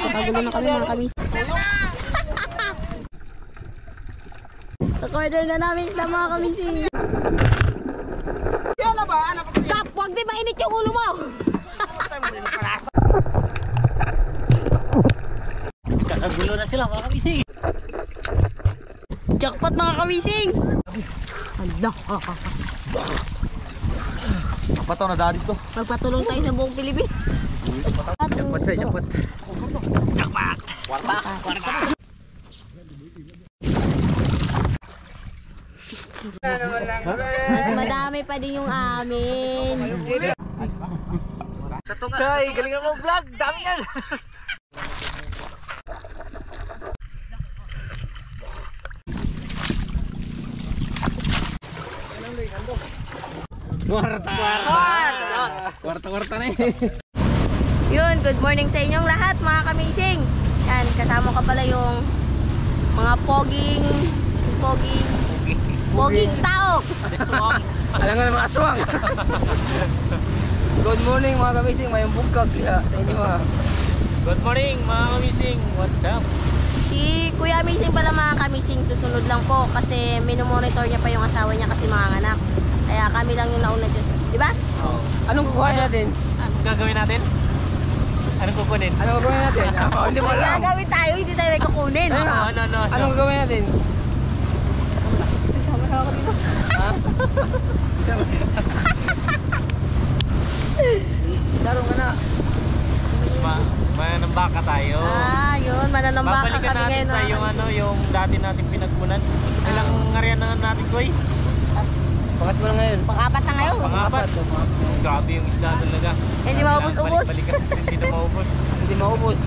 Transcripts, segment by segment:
nagkakagulo na kami mga kamis. Recorder na namin na mga kamising. Kap, huwag di mainit yung ulo mo. Kakagulo na sila mga kamising. Jackpot mga kamising. Hala. Pataw na dali to. Magpatulong tayo sa buong Pilipinas. Jackpot sa jackpot. Jackpot. Warta. Mas madami pa din yung amin. Kay, galingan mo vlog. Dami yan. Kwarta na eh. Yun, good morning sa inyong lahat mga kamising. Yan, kasama ka pala yung mga poging tao. Alam nga ng mga aswang. Good morning mga kamising, mayong bugkag sa inyo ha. Good morning mga kamising. What's up? Si Kuya Amazing pala mga kamising, susunod lang po kasi minomonitor niya pa yung asawa niya kasi mga anak. Kaya kami lang yung nauna dyan. Diba? Oh. Anong kukuha natin? Anong gagawin natin? Anong kukunin? Anong gagawin natin? Hindi mo May alam. gagawin tayo, hindi tayo may kukunin. No. Anong gagawin natin? Kasama na ako dito. Ha? Laro nga na. Mananambaka tayo. Yun, mananambaka Babalikan kami natin ngayon. sa yung dati natin pinagmunan. Ilang ngarian na natin ko eh. Pangat mo na ngayon. Pang-apat na ngayon. Pang-apat. Grabe yung isda talaga. Hindi maubos-ubos. Hindi na maubos. Hindi maubos.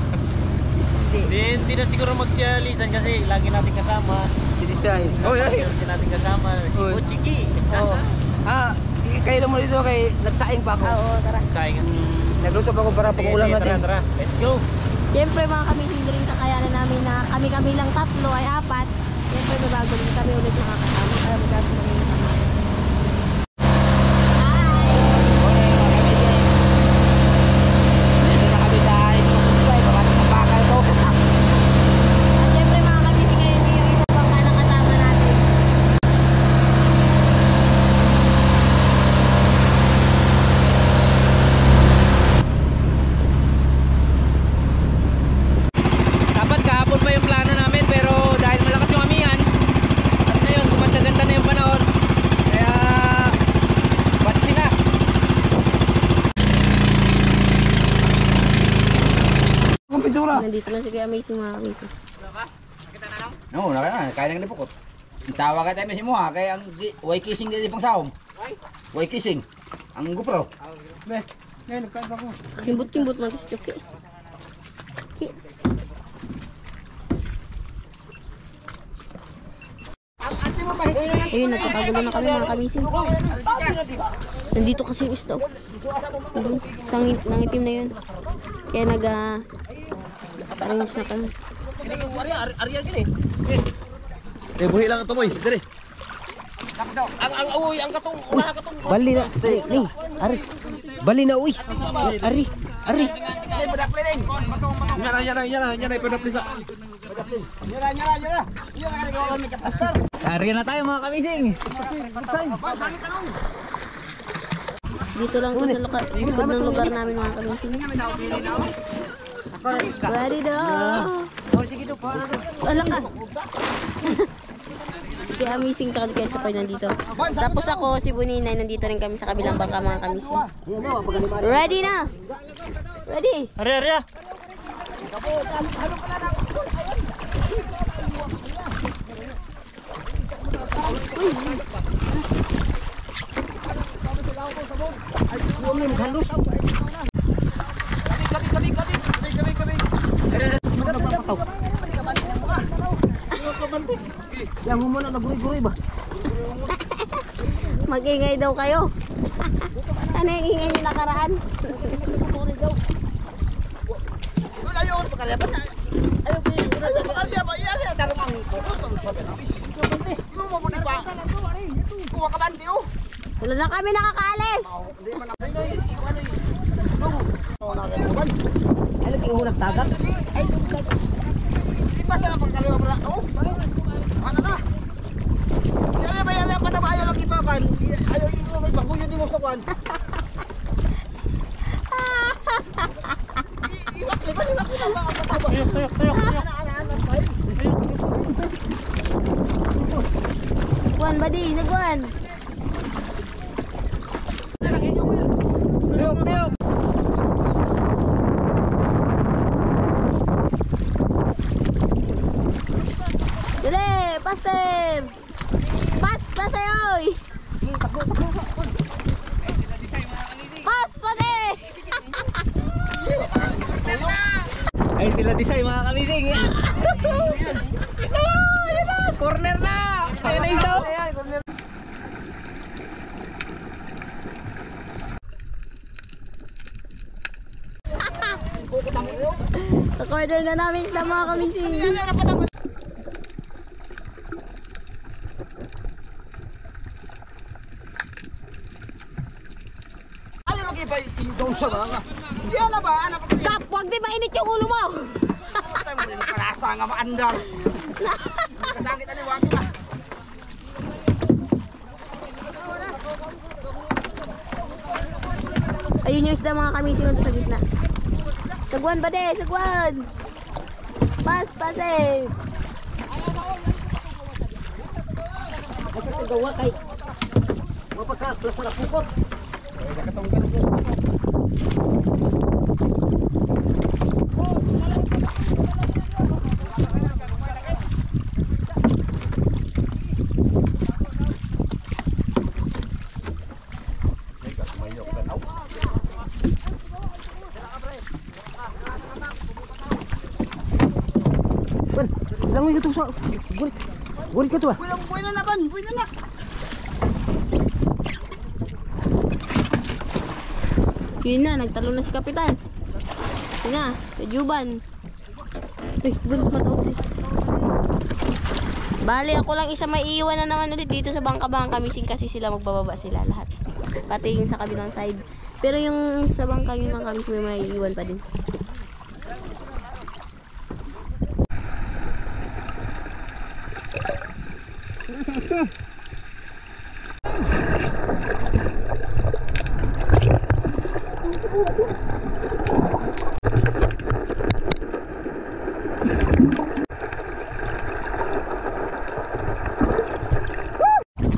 Hindi na siguro magsialisan kasi lagi natin kasama. Si Disay. Oh, yeah. Lagi natin kasama. Si Uy. Ochiki. Oh. Sige kayo lang mo dito kay nagsaing pa ako. Oo, tara. Sayang. Nagluto pa ako para pag-ulam natin. Tara. Let's go. Siyempre mga kami hindi rin kakayanan namin na kami lang tatlo ay apat. Siyempre may bago rin kami ulit nakakasama. Kaya magkakaroon kami ng kami. At siyempre mga kami hindi kayo hindi yung iba pang nakasama natin. Dapat kahapon pa yung plano namin pero dahil malakas yung amihan at ngayon gumanda-ganda na yung panahon kaya batsi na. Kung pintura Nandito na si Kuya Amazing mga kamising. No, kaya lang nipukot. Tawa ka tayo si Muha, kaya ang way kissing din pang saom. Way kissing. Ang GoPro. ngayon nagkain pa ako. Kimbot-kimbot mga si Chucky. Ayun, nagkakagulo na kami mga kamising. Nandito kasi yung isda. Nangitim na yun. Kaya arrange na kami. Ariyan gini. Buhi lang ito mo eh. Dire. Ang katong, unahan katong. Bali na, ni, ari. Bali na, uy. Ari. Yan na, ipadapisa. Ariyan na tayo mga kamising. Dito lang to sa likod ng lugar namin mga kamising. Ready daw. Alam ka. Kaya Amazing tsaka kaya Chukoy nandito. Tapos ako, si Buninay, nandito rin kami sa kabilang bangka mga kamising. Ready na. Ready. Ari. Yang mo muna naguri-guri ba? Mag-ingay daw kayo. Ano yung ingay nyo nakaraan? Wala na kami nakakaalis. Ay, lagi yung nagtagat. Oh, ano na? Yan ba yan pa na ayaw lang ipakan. Ayaw yung baguyon mo sa kwan. Iwak na ba ba? Kuan badi, nagkuan. Tiyok. Dali, paster. Pas ayoy. Pas, pade. Ay sila Disay mga kamising. Yan na. Corner na. Ayun na isa. Recorder na namin sa mga kamising. Ayaw lang iba yung sa mga. Yan na ba? Ano pa? Kap, huwag di mainit yung ulo mo. Palasa nga maandar. Kasangit ani wag ka. Ayun yung isda mga kamising nandun sa gitna. Sagwan bade, sagwan. Pas, pase. Gawa kay. Mapaka-plus na pukot. Langoy ka to sa gurit. Gurit ka to ah. Buhay na ban, buhay na. Yun na, nagtalo na si Kapitan. Yun na, kajuban. Uy, bunot mataot eh. Bali, ako lang isa may iiwan na naman ulit dito sa bangka-bangka. Missing kasi sila, magbababa sila lahat. Pati yung sa kabilang side. Pero yung sa bangka yun lang kami may iiwan pa din.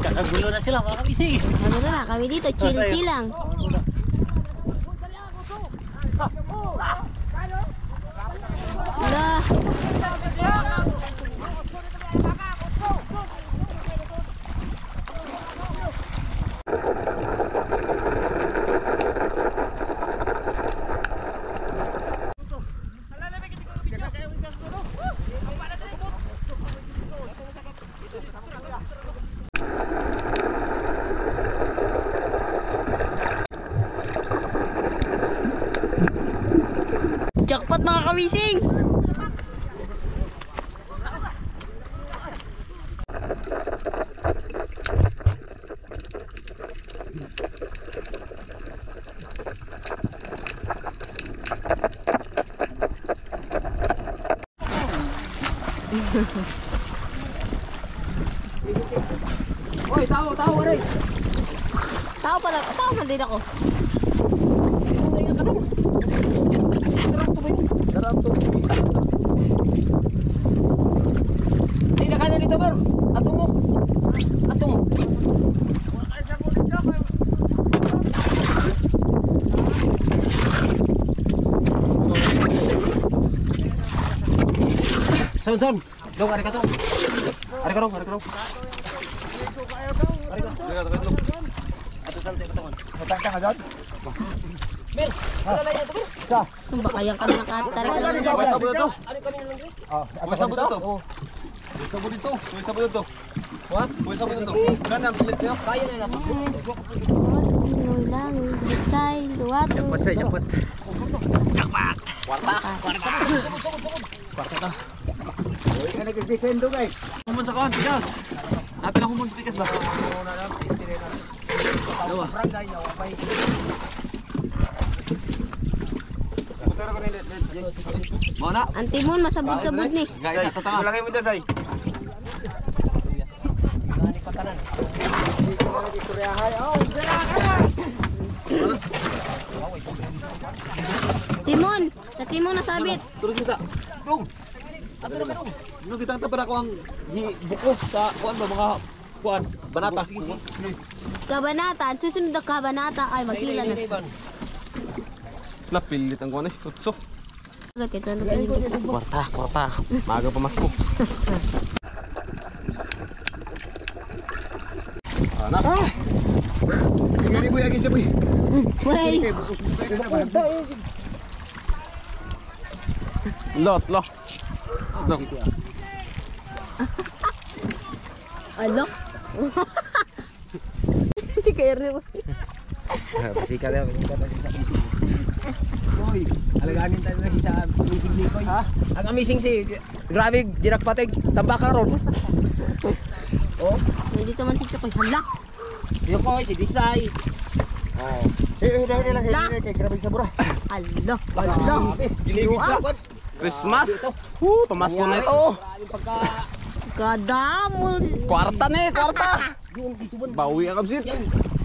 Kakagulo na sila mga kamising. Ano na, kami dito, chill lang. Wala. Jackpot mga kamising! Oy, tao rin. Tao pala, tao man din ako. Di na kanan dito, Bar. Ato mo. Son. Dong, ari ka dong. Ato santai katongan. Matangkang agad. Bil, ala lay na to, Bil. Tumba kayang kami nakatarik na lang. May sabon na to. Ari kami lang, Bil. May sabon na to. May sabon dito. May sabon na to. What? May sabon na to. Kanan, pilit niyo. Kaya na lang. Lang, the sky, the water. Jackpot. Uy, ka nag-descendo guys. Humon sa kawan, pikas. Napin lang humon sa pikas ba? Mo na. Ang timon, masabog-sabog ni. Gaya tatanga. Lagay mo dyan, Say. Timon! Sa timon nasabit. Terus kita. Dong. Ato na kanong. Nung kita tapan ako ang buko sa kuan ba mga kuan banata. Kabanata. Ang susunod na kabanata ay maghila na. Napilit ang kuan eh. Tutso. Ito na kasi. Kwarta. Maga pa mas ko. Anak. Ini boy lagi boy. Well, Lot. alok. Si Kairne ba? Pasika daw. Boy, alaganin tayo na sa amazing si Koy. Ha? Ang amazing si, grabe, dirak patig, tambak ka ron. Oh, Dito man si Chokoy. Hala! si Koy, si Disay. Oh. Dahil lang kay grabe sa bura. Hala! Hala! Giligid ka. Christmas. Pamasko na ito. Kadamol! Kwarta kwarta. Bawi ang absit.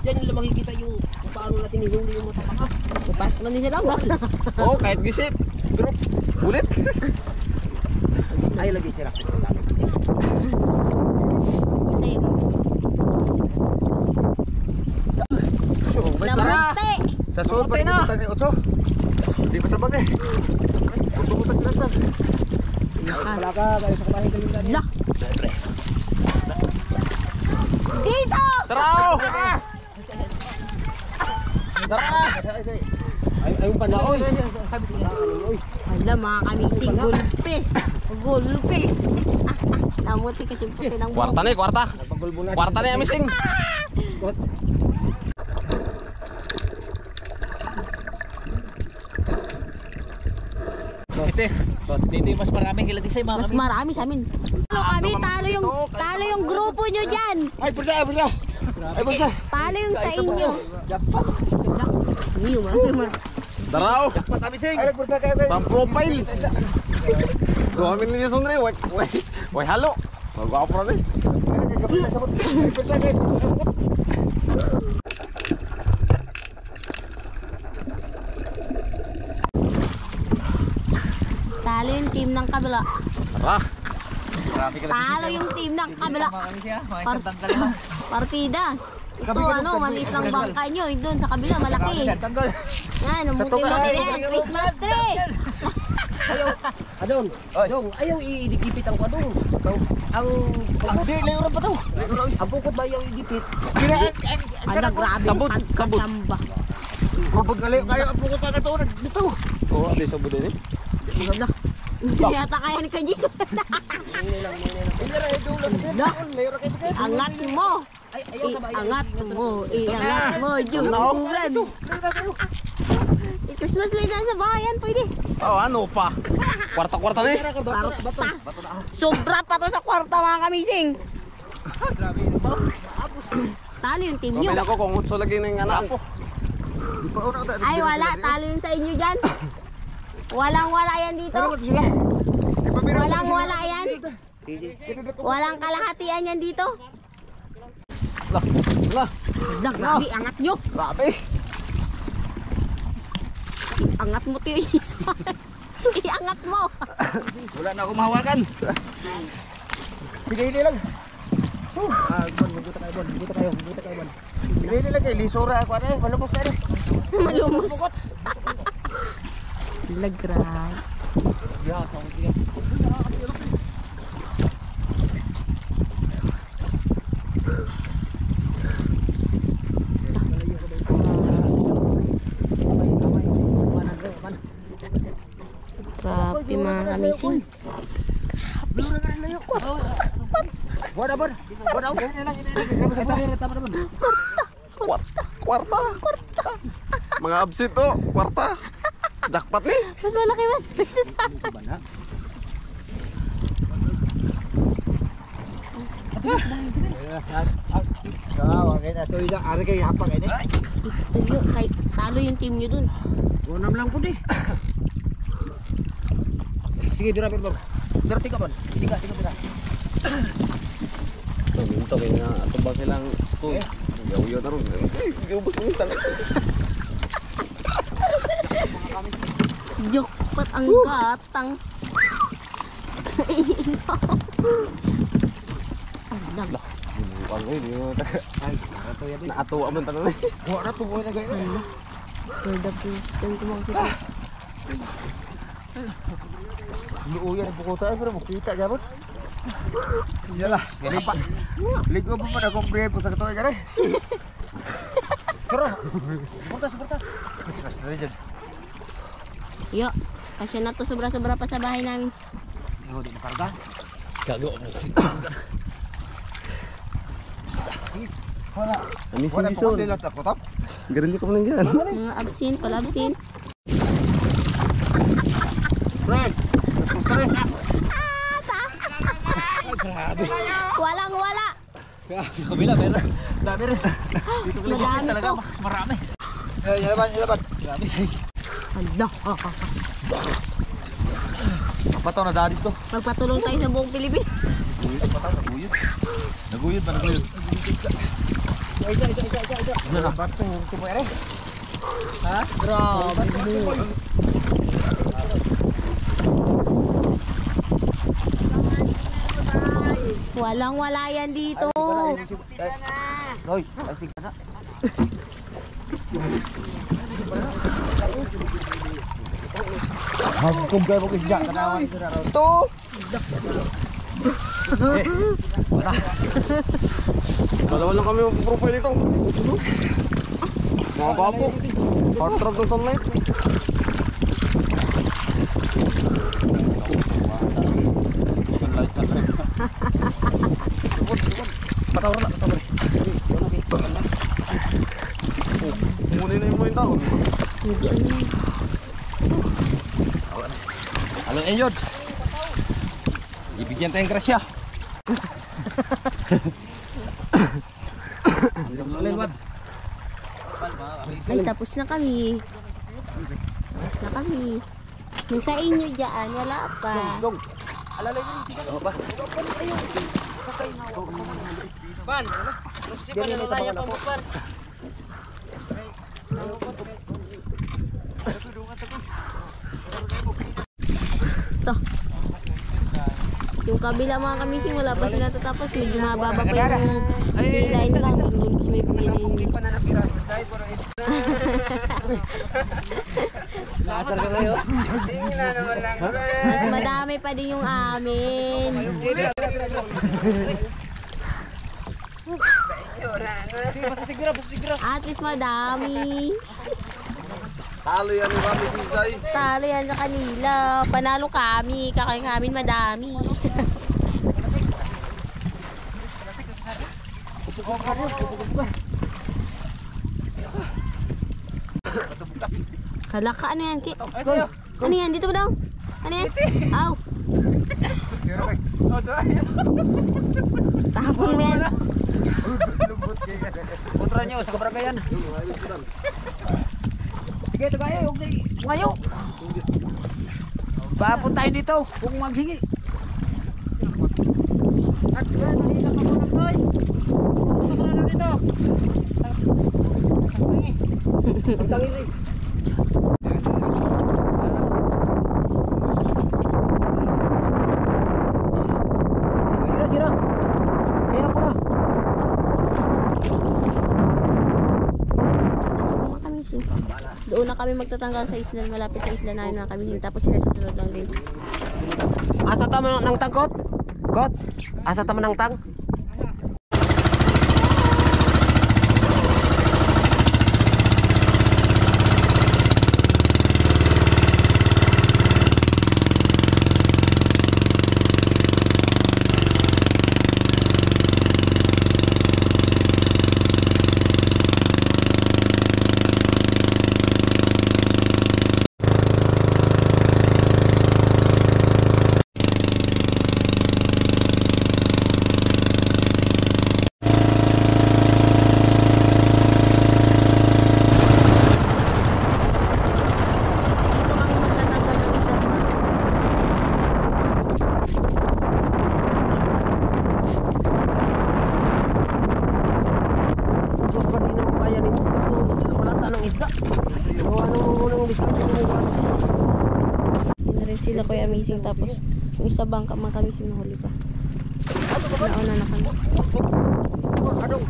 Diyan nila makikita yung kung paano natin ihuli yung mga tapaka. Pasok na din sila ba? Oh, kahit gisip. Pero ulit. Ayaw lagi sirap. Namunti! Sa sulod na. Hindi pa tabag eh. Puto-puto kinatag. Wala ka, kayo sa kabahin kayo dyan. Hala! Dito! Tara! Tara! Ayun pa na, oy. Sabi ko na, oy. Hala mga kamising. Gulpi! Gulpi! Namunti kasi puti ng Kwarta ni, kwarta. Pagulbulan. Kwarta ni amising. Dito yung mas maraming kila Disay mga Mas marami sa amin. Talo kami, talo yung grupo nyo dyan. Ay, pulsa. Ay, pulsa. Talo yung sa inyo. Iyo, mga Tara! Patamising! Ay, pulsa kayo. Pang profile. Gawin niya sundre. Way halo. Magwapo na eh. Talo yung team ng kabila. Tara! Talo yung team ng kabila. Partida. Ito ano, maliit ng bangka nyo. Doon sa kabila, malaki. Yan, umuti-muti yan. Christmas tree. Adong, ayaw idikipit ang adong. Hindi, layuran pa to. Ang pukot ba ayaw idikipit? Ala, grabe. Sabot, sabot. Pagkasamba. Mabog kayo ang pukot ka ito. Dito. Oo, di sabot din eh. Ala. Hindi yata kaya ni Kajis. Angat mo. Iangat mo. Iangat mo. Jubugan. Christmas light na sa bahayan, pwede. Oh, ano pa? Kwarta-kwarta ni. Kwarta. Sobra pa to sa kwarta mga kamising. Talo yung team nyo. Pamila ko kung utso lagi ng anak ko. Ay wala, talo yun sa inyo dyan. Walang wala yan dito. Walang wala yan. Walang kalahatian yan dito. Lah. Grabe, angat nyo. Grabe. Angat mo tiyo isa. Iangat mo. Wala na akong mahawakan. Bigay lang. Buta kayo. Bigay lang kay lisura ako ano, malumos na rin. Malumos. Lagray. Grabe mga kamising. Buat. Kwarta. Mga absit to, kwarta. Jackpot ni. Mas malaki ba? Okay na, ito yung ari kayo hapang ini. Talo yung team nyo dun. Unam lang po di. Sige, dira pero. Dira tiga ban. Tiga dira. Minto kay nga atubang silang to. Yaw-yaw na ron. Ubos mo isang. Jokpat ang gatang. Alam. Ang di mo ta. Naato man tanan. Wa na tuwa na gayon. Pwede po. Tingin ko makikita. Luuyan ang bukuta pero makita jabot. Iyalah, gani pa. Ligo pa pada kombre po sa katoy gare. Kero. Seperta. Kasih aja. Yo, kasi na to sobra-sobra pa sa bahay namin. Yo di makarga. Gago mo si. Wala. Ami Wala si po Bison. dilo ta ko tap. Garin ko man diyan. Mga absent, pala absent. Friend. Walang wala. Kabila, meron. Dami rin. Dito ko lang talaga, to. mas marami. Ilaban. Grabe sa'yo. Hala. Kapataw na dali to. Magpatulong tayo sa buong Pilipinas. Naguyod ba naguyod? Ano na? Bato tumo ere. Ha? Grabe mo. Walang wala yan dito. Hoy, asig na. Hagkom kayo mo kisya kanawan ito. Dalawa lang kami yung profile nito. Mga bapo. Hard trap ng sunlight. Sunlight na lang. Patawar na. Muna na yung mga taon. Alam Enyod. Ibigyan tayong grasya. Ay, tapos na kami. Tapos na kami. Yung sa inyo dyan, wala pa. Ito. Yung kabila mga kamising, wala pa sila tatapos. Medyo mababa pa yung line lang. Tapos may piliin. Nakasar ka sa'yo? Mas madami pa din yung amin. At least madami. Talo yan yung kami sinsay. Talo yan sa kanila. Panalo kami. Kakain namin madami. Halaka, ano yan? Ano yan? Dito ba daw? Ano yan? Aw! Tapon mo yan. Putra nyo sa kabarangay yan. Sige, ito kayo. Huwag na ngayo. Paapon tayo dito. Kung maghingi. At nahila ka muna, Troy. Ito ka na dito. Pagtangi rin. Sira. Hirap ko na. Mga kamising. Doon na kami magtatanggal sa isla. Malapit sa isla namin mga kamising. Tapos sila susunod lang din. Asa tama ng tangkot? Kot? Asa tama ng tang? sila Kuya Amazing, tapos yung isa bangka mga kamising nahuli pa. Nauna na kami. Ayaw mo nung.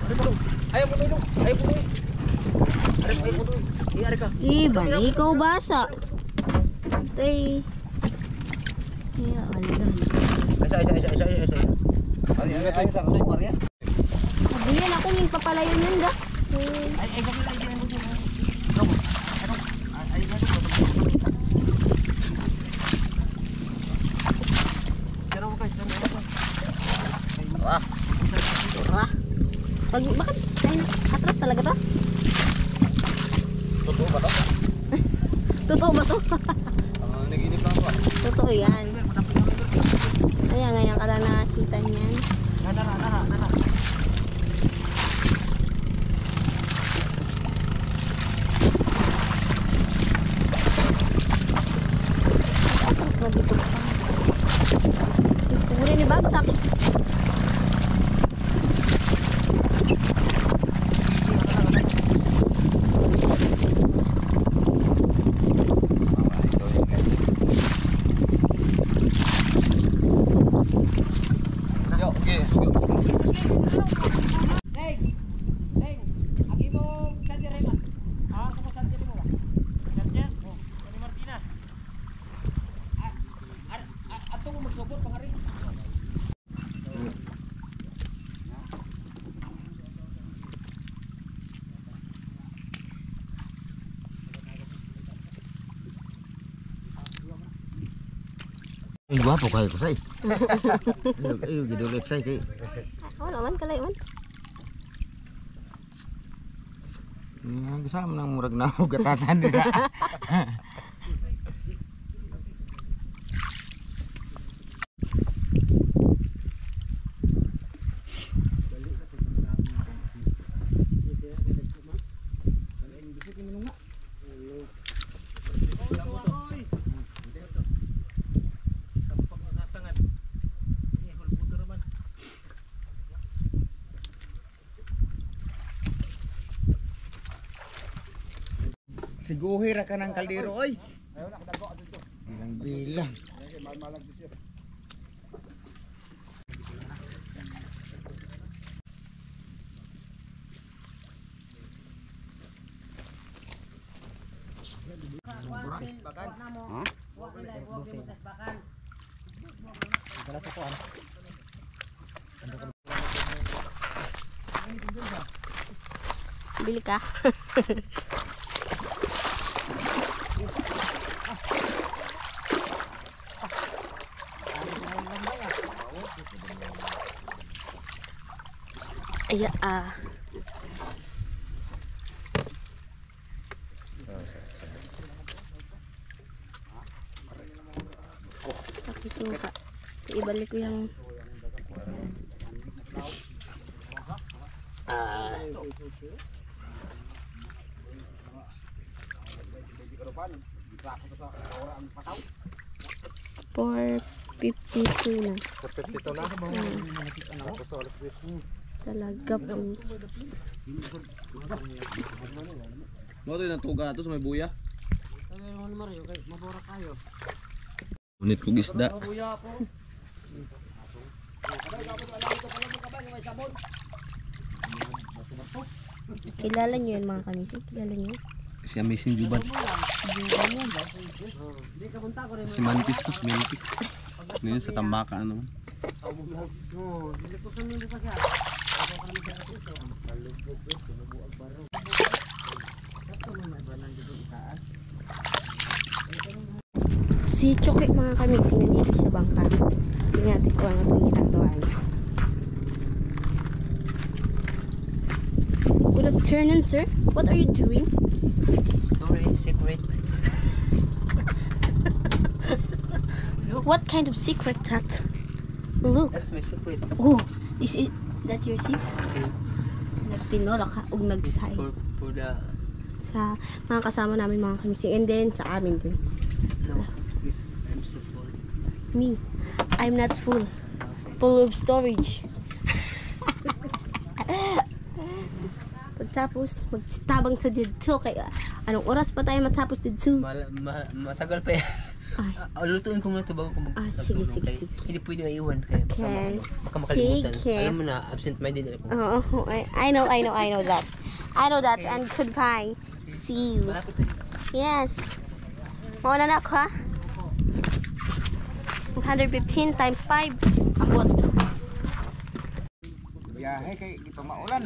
Ayaw mo nung. Ayaw mo nung. Iyari ka. Iba, ikaw basa. Tay. Ya Allah. Isa. Ay, sa Maria. Abuyan ako ning papalayo niyan ga. Ay, sabi mo. Wah. Bakit? Ay, atras talaga to? Totoo ba to? Totoo ba to? Naginip lang ako. Totoo yan. Ayan, ngayon ka lang nakakita niyan. Nara. Atras na dito pa. Kumuli ni Bagsak. Yo, okay, sugyo. Ay, guwapo kayo ko say. Ay, jadi ulit say kay. Oh, naman kalayon. Kasama nang murag na gatasan dira. Siguhir ka ng kaldero oy. Bilang. Bili ka. Iya Ito ka. Ibalik ko yung $4.52 na. 52 na. Talaga po. Mo to yung tuga to sa may buya. Unit kong isda. Kilala niyo yan mga kamising? Kilala niyo? Si Amazing Juban. Si Mantis to, si Mantis. Ngayon sa Tambaka ano. Si Choke mga kamising nandito sa bangka. Tingnan natin kung ano itong ginagawa niya. Good afternoon, sir. What are you doing? Sorry, secret. What kind of secret that? Look. That's my secret. Oh, is it that your secret? Nagtinola ka o nagsay For the... sa mga kasama namin mga kamising. And then sa amin din. No, please, I'm so full. Me, I'm not full. Full of storage. Pagtapos, magtabang sa dito. Kaya, anong oras pa tayo matapos dito? Matagal pa yan. Lutuin ko muna ito bago ko sige, magtulong. sige. Hindi pwede maiwan. Kaya Okay. baka makalimutan. Sige. Alam mo na, absent-minded na ako. Oh, I know that. I know that. And goodbye. See you. Malapit tayo. Yes. Mauna na ako, ha? 115 times 5. Abot. Biyahe kay kita maulan.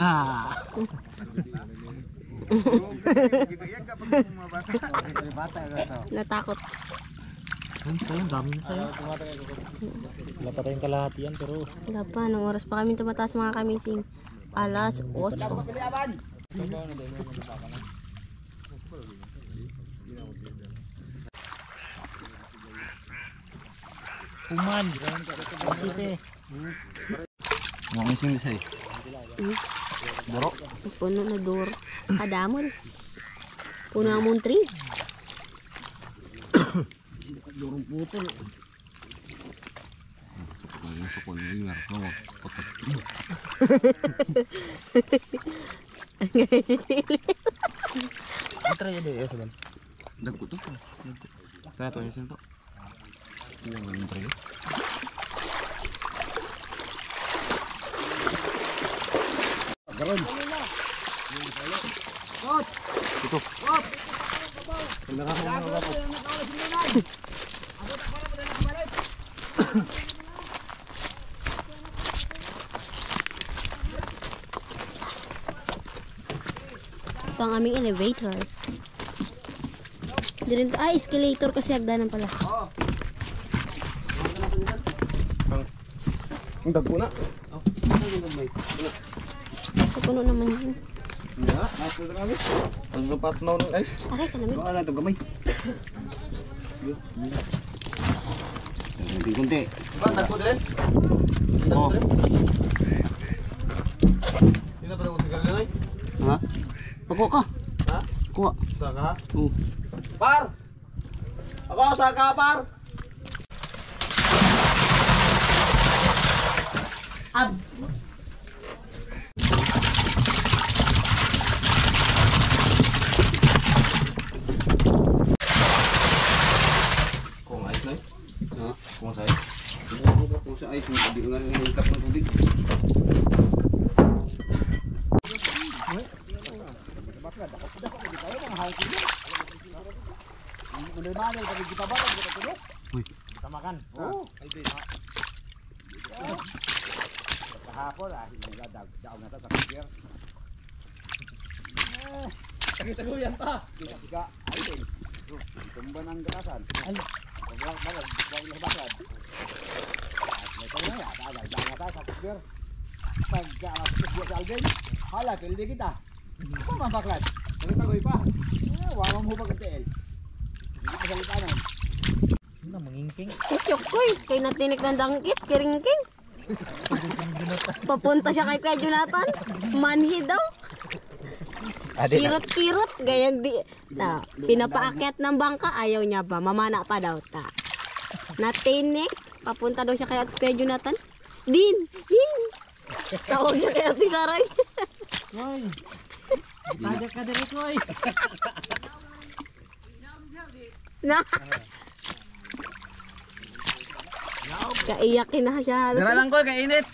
Gitu yan kapag mga bata. Bata ito. Natakot. Ay, sayang, dami na sayang. Wala pa tayong kalahati yan, pero... Wala pa. Anong oras pa kami tumataas mga kamising? Alas 8. Kuman. Sige. Nangising siya eh. Doro. Puno na duro. Kadamol. Puno ang muntri. Durong putol. Sukon yung nga. Putot. Ang gaya si Tili. Ang try yun eh, saban. Dagko to. Kaya to yung sinto. Yung mga pre. Garon. Ito. Ito ang aming elevator. Escalator kasi hagdanan pala. Ang dagko na. Puno naman yun. Ya, nasa na kami. Ang napatnaw ng ice. Aray ka naman. Baka na ito gamay. Kunti. Ba, dagko din? Dagko din? Hindi pa daw sigarilyo na eh? Ha? Pako ka? Ha? Kuha. Saka ha? Oo. Par! Ako, saka par! Kung ice na ha? Kung sa ice? Kung sa ice, hindi nga hingkap ng tubig. Hala, pildi kita. Apa mambaklat? Nagtagoy pa. Wala mo ba katel? Hindi pa salitanan. Ano, mangingking. Kuy, kay natinik ng dangkit, kiringking. Papunta siya kay Kuya Jonathan. Manhi daw. Kirot-kirot, gayang di. Ta, pinapaakyat ng bangka, ayaw niya ba? Mamana pa daw ta. Natinik, papunta daw siya kay Kuya Jonathan. Din. Tawag siya kay Ate Saray. Hoy! Taga ka din ito, hoy! Na. Kaiyakin na siya. Dara lang ko, kainit!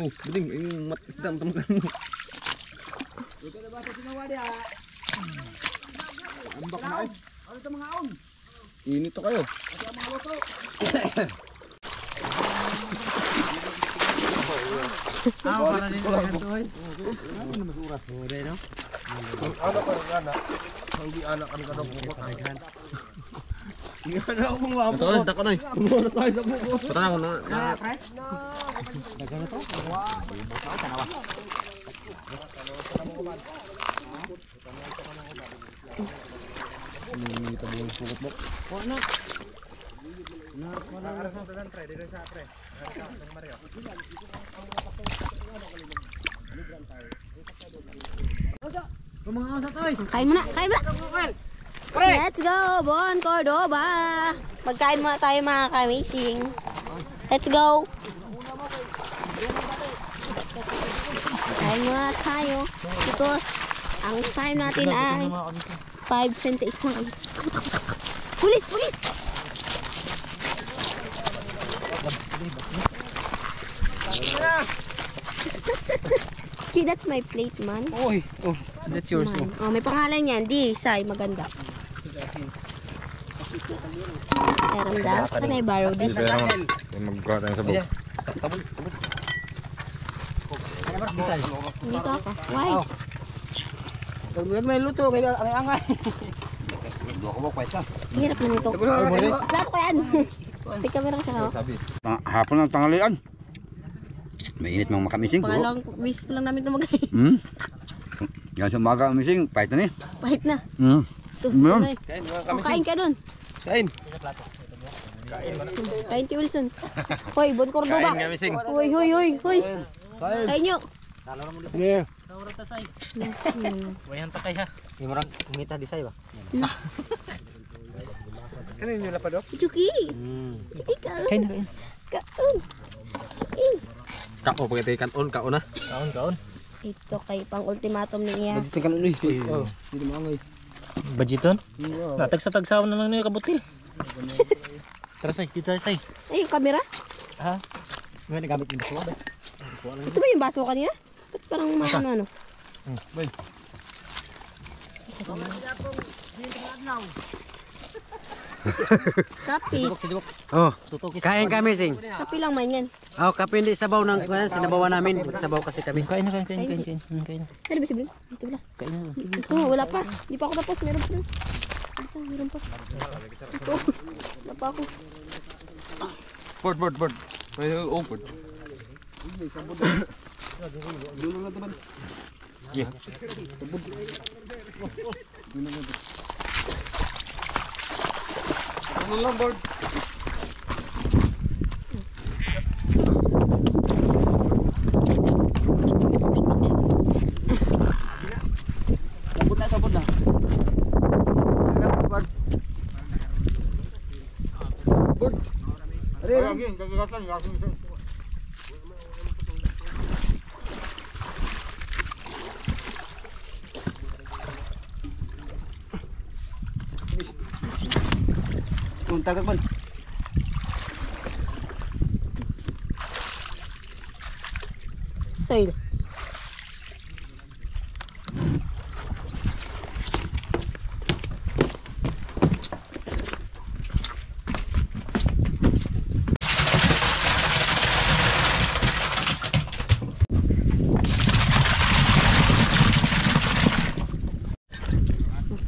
Oh, buding, yung matisda mo tamakan mo. Ambak na eh. Ano ito mga aon? Init to kayo. Para nito lang ito, hoy. Ano pa yung anak? Hindi anak ka ng bukot. Hindi ka na ako mga bukot. Ito, isda ko na eh. Umaras tayo sa bukot. Tara ko na. Daga na to? Hindi ito buong bukot mo. Wala. Kain mo na. Let's go, Bon Cordoba. Magkain muna tayo mga kamising. Let's go. Kain muna tayo. Because ang time natin ay 5:28. Pulis! Okay, that's my plate, man. Oy, oh, that's yours. Man. Oh, may pangalan yan. Di, Sai, maganda. Meron daw. Can I borrow this? Magkuha tayo sa bug. Dito ako. Why? Pag may luto, kaya angay-angay. Hirap naman ito. Lahat ko yan. May camera kasi ako. Hapon ng tanghalian. Mainit mga makamising. Pangalawang wish ko lang namin tumagay. Yan sa umaga mising, pahit na ni. Pahit na. Ito, Meron. kain ka dun. Kain. Kain ti Wilson. Hoy, Bon Cordoba. Kain kami, sing. Hoy, hoy, hoy, hoy. Kain nyo. Sige. Wayan ta kaya. Yung marang umita di sa'yo ba? Kanin nyo lapadok? Chuki. Chuki, kain. Kain na kain. Kain. Kain. Kao, pagkatay kaon na. Kaon. Ito kay pang ultimatum ni iya. Tingkan ulit. Oh, hindi maangay. Bajiton? Natagsa-tagsaw na lang na yung kabutil. Tara say, dito say. Ay, yung camera? Ha? May nagamit yung baso. Ito ba yung baso kanina? Ba't parang ano? Bay. Kapi. Oh, kain kami sing. Kapi lang man yan. Oh, kape hindi sabaw ng kuan, sinabawan namin. Sabaw kasi kami. Kain na kain. Ano ba sabihin? Ito wala. Kain na. Ito, wala pa. Hindi pa ako tapos. Meron pa. Ito, meron pa. Ito. Wala pa ako. Bird. May open. Yeah. Ano lang, bird? Sabot na. Tagak man. Style.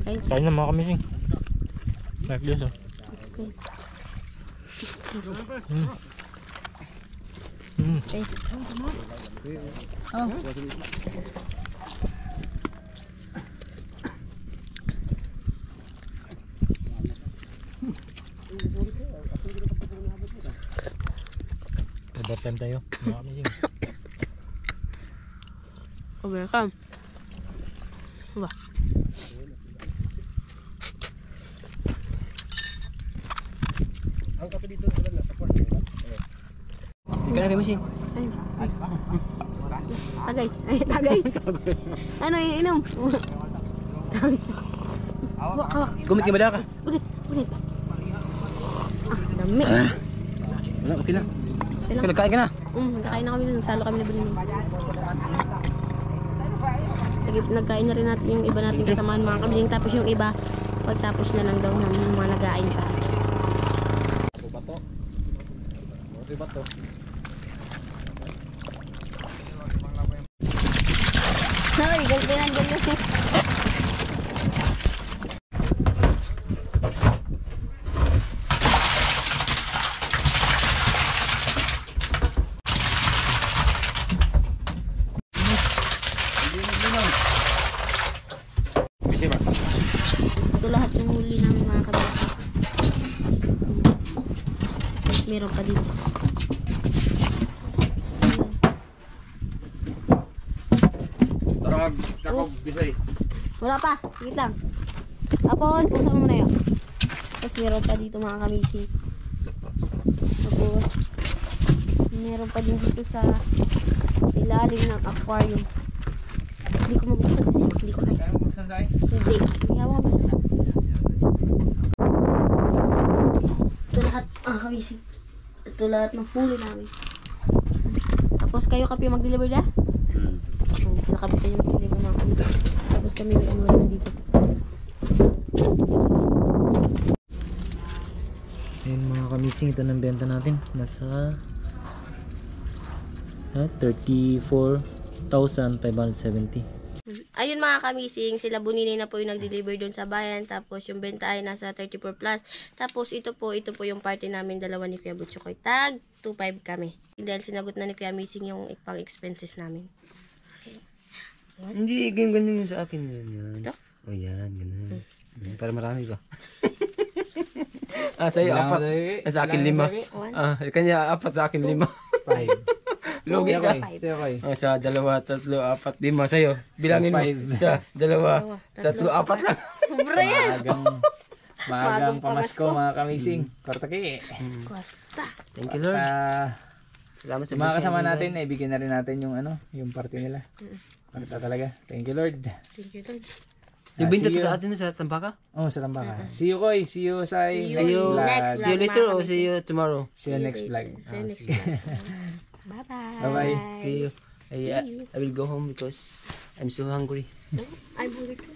Okay. Kain na mga kamising. Like this oh. Okay. Overtime tayo. Mga kamising. Welcome. Wah. Kain na kayo sing. Tagay. Ay, tagay. Ano yung inom? Gumit ka ba ka? Ulit. Dami. Wala, okay na. Kailang. Nagkain ka na. Nagkakain na kami dun. Salo kami na bilhin. Nagkain na rin natin yung iba nating kasamahan mga kabiling. Tapos yung iba, pagtapos na lang daw ng mga nagain pa. Ay, ganyan. Ito lahat yung huli namin mga kabata. Meron pa dito. Tara mag-kakog, bisay. Wala pa, wait lang. Tapos, pusa mo muna yun. Tapos meron pa dito mga kamising. Tapos, meron pa din dito sa ilalim ng aquarium. Hindi ko mabuksan kasi hindi ko kaya. Kaya mo buksan sa'yo? Hindi. Iyawa ba? Ito lahat mga kamising. Ito lahat ng huli namin. Tapos kayo kapi mag-deliver na? Sila kapi kayo mag-deliver mga kamising. Tapos kami may ano na dito. Ayun mga kamising, ito ng benta natin. Nasa 34,570. Ayun mga kamising, sila Bunini na po yung nag-deliver doon sa bayan. Tapos yung benta ay nasa 34 plus. Tapos ito po yung party namin dalawa ni Kuya Butchokoy. Tag 2.5 kami. Dahil sinagot na ni Kuya Mising yung pang expenses namin. Hindi, ganyan yung sa akin yun. Ito? O yan, ganun. Para marami ba? Sa'yo apat. Sa akin 5. Kanya apat, sa akin 5. 5. Logi ka. Sa 2, 3, 4, 5. 5 sa'yo. Bilangin mo. 1, 2, 3, 4 lang. Sobra yan! Maagang pamasko mga kamising. Kortaki. Kwarta. Thank you, Lord. Salamat sa Mga kasama natin, ibigyan na rin natin yung yung party nila. Korta talaga. Thank you, Lord. Thank you, Lord. Yung binta see to you. sa atin sa Tampaka? Oh, sa Tambaka. See you, Koy. See you sa See next you vlog. next See you later or see you tomorrow? See you next vlog. See you next vlog. Bye-bye. Bye-bye. See you. I will go home because I'm so hungry. I'm hungry too.